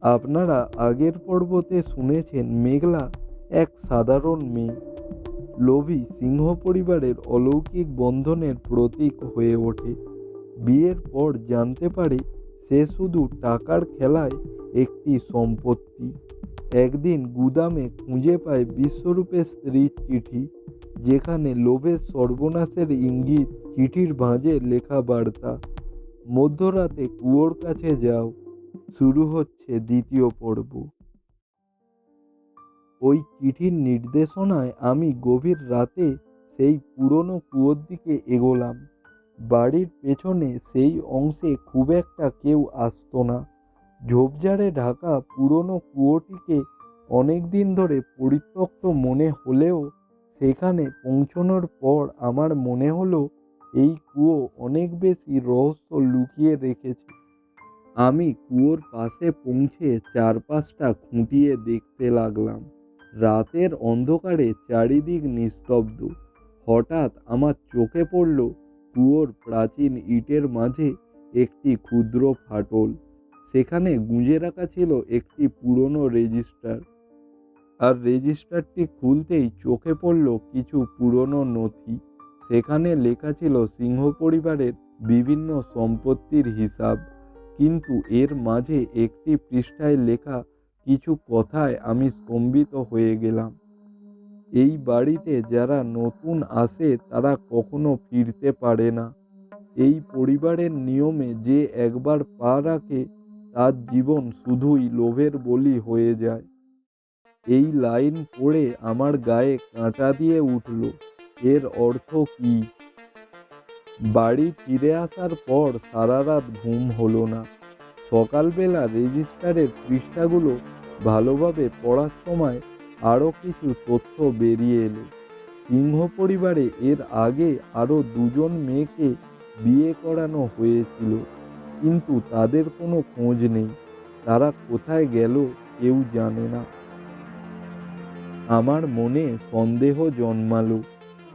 আপনারা আগের পর্বতে শুনেছেন মেঘলা এক সাধারণ মেয়ে, লোভী সিংহ পরিবারের অলৌকিক বন্ধনের প্রতীক হয়ে ওঠে। বিয়ের পর জানতে পারে সে শুধু টাকার খেলায় একটি সম্পত্তি। একদিন গুদামে খুঁজে পায় বিশ্বরূপের স্ত্রীর চিঠি, যেখানে লোভের সর্বনাশের ইঙ্গিত। চিঠির ভাঁজে লেখা বার্তা, মধ্যরাতে কুয়োর কাছে যাও। শুরু হচ্ছে দ্বিতীয় পর্ব। ওই চিঠির নির্দেশনায় আমি গভীর রাতে সেই পুরনো কুয়োর দিকে এগোলাম। বাড়ির পেছনে সেই অংশে খুব একটা কেউ আসতো না। ঝোপঝাড়ে ঢাকা পুরনো কুয়োটিকে অনেক দিন ধরে পরিত্যক্ত মনে হলেও সেখানে পৌঁছানোর পর আমার মনে হলো এই কুয়ো অনেক বেশি রহস্য লুকিয়ে রেখেছে। আমি কুয়োর পাশে পৌঁছে চারপাশটা খুঁটিয়ে দেখতে লাগলাম। রাতের অন্ধকারে চারিদিক নিস্তব্ধ। হঠাৎ আমার চোখে পড়ল কুয়োর প্রাচীন ইটের মাঝে একটি ক্ষুদ্র ফাটল। সেখানে গুঁজে রাখা ছিল একটি পুরনো রেজিস্টার, আর রেজিস্টারটি খুলতেই চোখে পড়ল কিছু পুরনো নথি। সেখানে লেখা ছিল সিংহ পরিবারের বিভিন্ন সম্পত্তির হিসাব, কিন্তু এর মাঝে একটি পৃষ্ঠায় লেখা কিছু কথায় আমি স্তম্ভিত হয়ে গেলাম। এই বাড়িতে যারা নতুন আসে তারা কখনো ফিরতে পারে না। এই পরিবারের নিয়মে যে একবার পা রাখে তার জীবন শুধুই লোভের বলি হয়ে যায়। এই লাইন পড়ে আমার গায়ে কাঁটা দিয়ে উঠল। এর অর্থ কি? বাড়ি ফিরে আসার পর সারা রাত ঘুম হলো না। সকালবেলা রেজিস্টারের পৃষ্ঠাগুলো ভালোভাবে পড়ার সময় আরও কিছু তথ্য বেরিয়ে এলো। সিংহ পরিবারে এর আগে আরও দুজন মেয়েকে বিয়ে করানো হয়েছিল, কিন্তু তাদের কোনো খোঁজ নেই। তারা কোথায় গেল কেউ জানে না। আমার মনে সন্দেহ জন্মালো,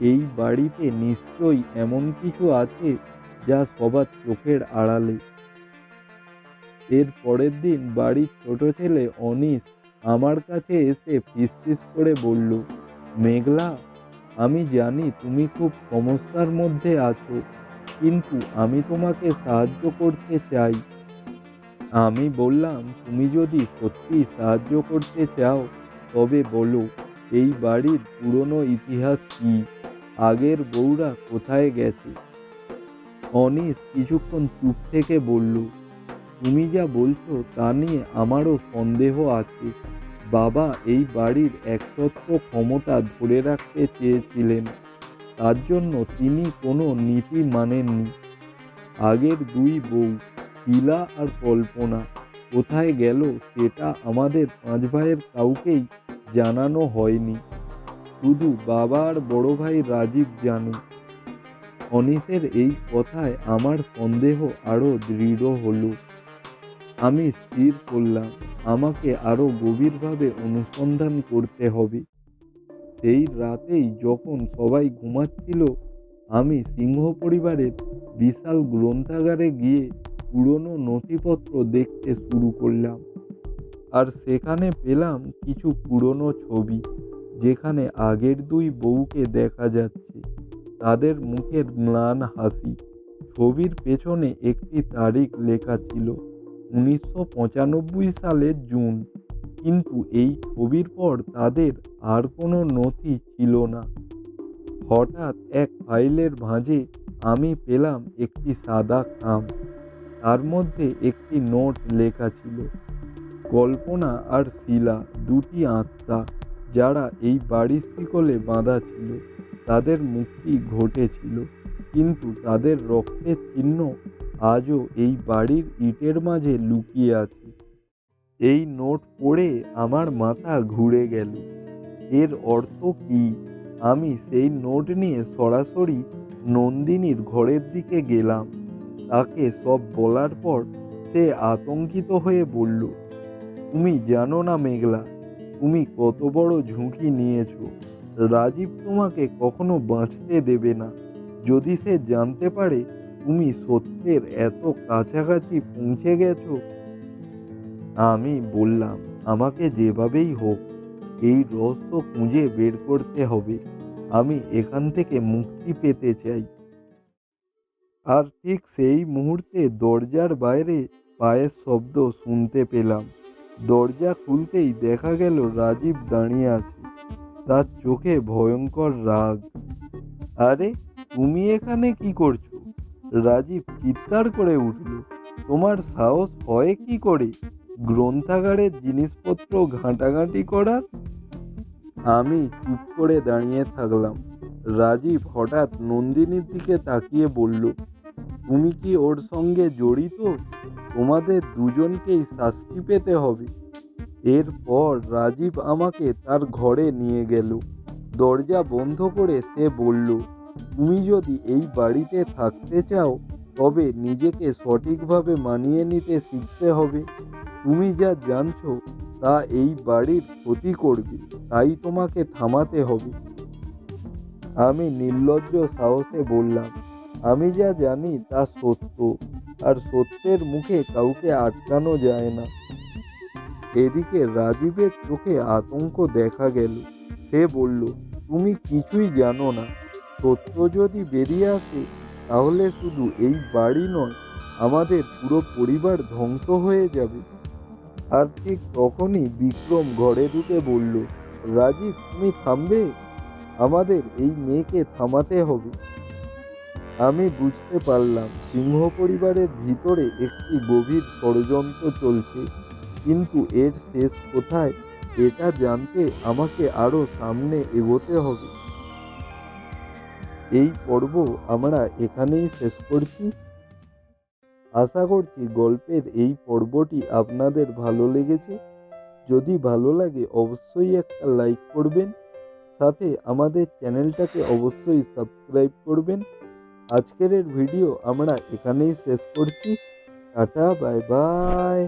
এই বাড়িতে নিশ্চয়ই এমন কিছু আছে যা সবার চোখের আড়ালে। এর পরের দিন বাড়ির ছোট ছেলে অনিশ আমার কাছে এসে ফিসফিস করে বলল, মেঘলা, আমি জানি তুমি খুব সমস্যার মধ্যে আছো, কিন্তু আমি তোমাকে সাহায্য করতে চাই। আমি বললাম, তুমি যদি সত্যি সাহায্য করতে চাও তবে বলো, এই বাড়ির পুরনো ইতিহাস কি? আগের বউরা কোথায় গেছে? অনিশ কিছুক্ষণ চুপ থেকে বলল, তুমি যা বলছো তা নিয়ে আমারও সন্দেহ আছে। বাবা এই বাড়ির একচ্ছত্র ক্ষমতা ধরে রাখতে চেয়েছিলেন, তার জন্য তিনি কোনো নীতি মানেননি। আগের দুই বউ, শিলা আর কল্পনা, কোথায় গেল সেটা আমাদের পাঁচ ভাইয়ের কাউকেই জানানো হয়নি। শুধু বাবা আর বড় ভাই রাজীব জানে। অনিশের এই কথায় আমার সন্দেহ আরো দৃঢ় হলো। আমি স্থির করলাম আমাকে আরো গভীরভাবে অনুসন্ধান করতে হবে। সেই রাতেই যখন সবাই ঘুমাচ্ছিল, আমি সিংহ পরিবারের বিশাল গ্রন্থাগারে গিয়ে পুরনো নথিপত্র দেখতে শুরু করলাম। আর সেখানে পেলাম কিছু পুরনো ছবি, যেখানে আগের দুই বউকে দেখা যাচ্ছে, তাদের মুখের ম্লান হাসি। ছবির পেছনে একটি তারিখ লেখা ছিল, 1995 সালের জুন, কিন্তু এই ছবির পর তাদের আর কোনো নথি ছিল না। হঠাৎ এক ফাইলের ভাঁজে আমি পেলাম একটি সাদা খাম। তার মধ্যে একটি নোট লেখা ছিল, কল্পনা আর শিলা দুটি আত্মা যারা এই বাড়ির শিকলে বাঁধা ছিল। তাদের মুক্তি ঘটেছিল, কিন্তু তাদের রক্তের চিহ্ন আজও এই বাড়ির ইটের মাঝে লুকিয়ে আছে। এই নোট পড়ে আমার মাথা ঘুরে গেল। এর অর্থ কি? আমি সেই নোট নিয়ে সরাসরি নন্দিনীর ঘরের দিকে গেলাম। তাকে সব বলার পর সে আতঙ্কিত হয়ে বলল, তুমি জানো না মেঘলা, তুমি কত বড় ঝুঁকি নিয়েছো। রাজীব তোমাকে কখনো বাঁচতে দেবে না। যদি সে জানতে পারে তুমি সত্যের এত কাছাকাছি পৌঁছে গেছো। আমি বললাম, আমাকে যেভাবেই হোক এই রহস্য খুঁজে বের করতে হবে। আমি এখান থেকে মুক্তি পেতে চাই। আর ঠিক সেই মুহূর্তে দরজার বাইরে পায়ের শব্দ শুনতে পেলাম। দরজা খুলতেই দেখা গেল রাজীব দাঁড়িয়ে আছে, তার চোখে ভয়ঙ্কর রাগ। আরে, তুমি এখানে কি করছো? রাজীব চিৎকার করে উঠল। তোমার সাহস হয় কি করে গ্রন্থাগারের জিনিসপত্র ঘাঁটাঘাঁটি করার? আমি চুপ করে দাঁড়িয়ে থাকলাম। রাজীব হঠাৎ নন্দিনীর দিকে তাকিয়ে বলল, তুমি কি ওর সঙ্গে জড়িত? তোমাদের দুজনকেই শাস্তি পেতে হবে। এরপর রাজীব আমাকে তার ঘরে নিয়ে গেল। দরজা বন্ধ করে সে বলল, তুমি যদি এই বাড়িতে থাকতে চাও তবে নিজেকে সঠিকভাবে মানিয়ে নিতে শিখতে হবে। তুমি যা জানছো তা এই বাড়ির ক্ষতি করবে, তাই তোমাকে থামাতে হবে। আমি নির্লজ্জ সাহসে বললাম, আমি যা জানি তা সত্য, আর সত্যের মুখে কাউকে আটকানো যায় না। এদিকে রাজীবের চোখে আতঙ্ক দেখা গেল। সে বলল, তুমি কিছুই জানো না। সত্য যদি বেরিয়ে আসে তাহলে শুধু এই বাড়ি নয়, আমাদের পুরো পরিবার ধ্বংস হয়ে যাবে। আর ঠিক তখনই বিক্রম ঘরে ঢুকে বলল, রাজীব, তুমি থামবে? আমাদের এই মেয়েকে থামাতে হবে। আমি বুঝতে পারলাম সিংহ পরিবারের ভিতরে একটি গভীর ষড়যন্ত্র চলছে, কিন্তু এর শেষ কোথায় এটা জানতে আমাকে আরো সামনে এগোতে হবে। এই পর্ব আমরা এখানেই শেষ করছি। আশা করছি গল্পের এই পর্বটি আপনাদের ভালো লেগেছে। যদি ভালো লাগে অবশ্যই একটা লাইক করবেন, সাথে আমাদের চ্যানেলটাকে অবশ্যই সাবস্ক্রাইব করবেন। আজকের ভিডিও আমরা এখানেই শেষ করছি। Tata, bye bye.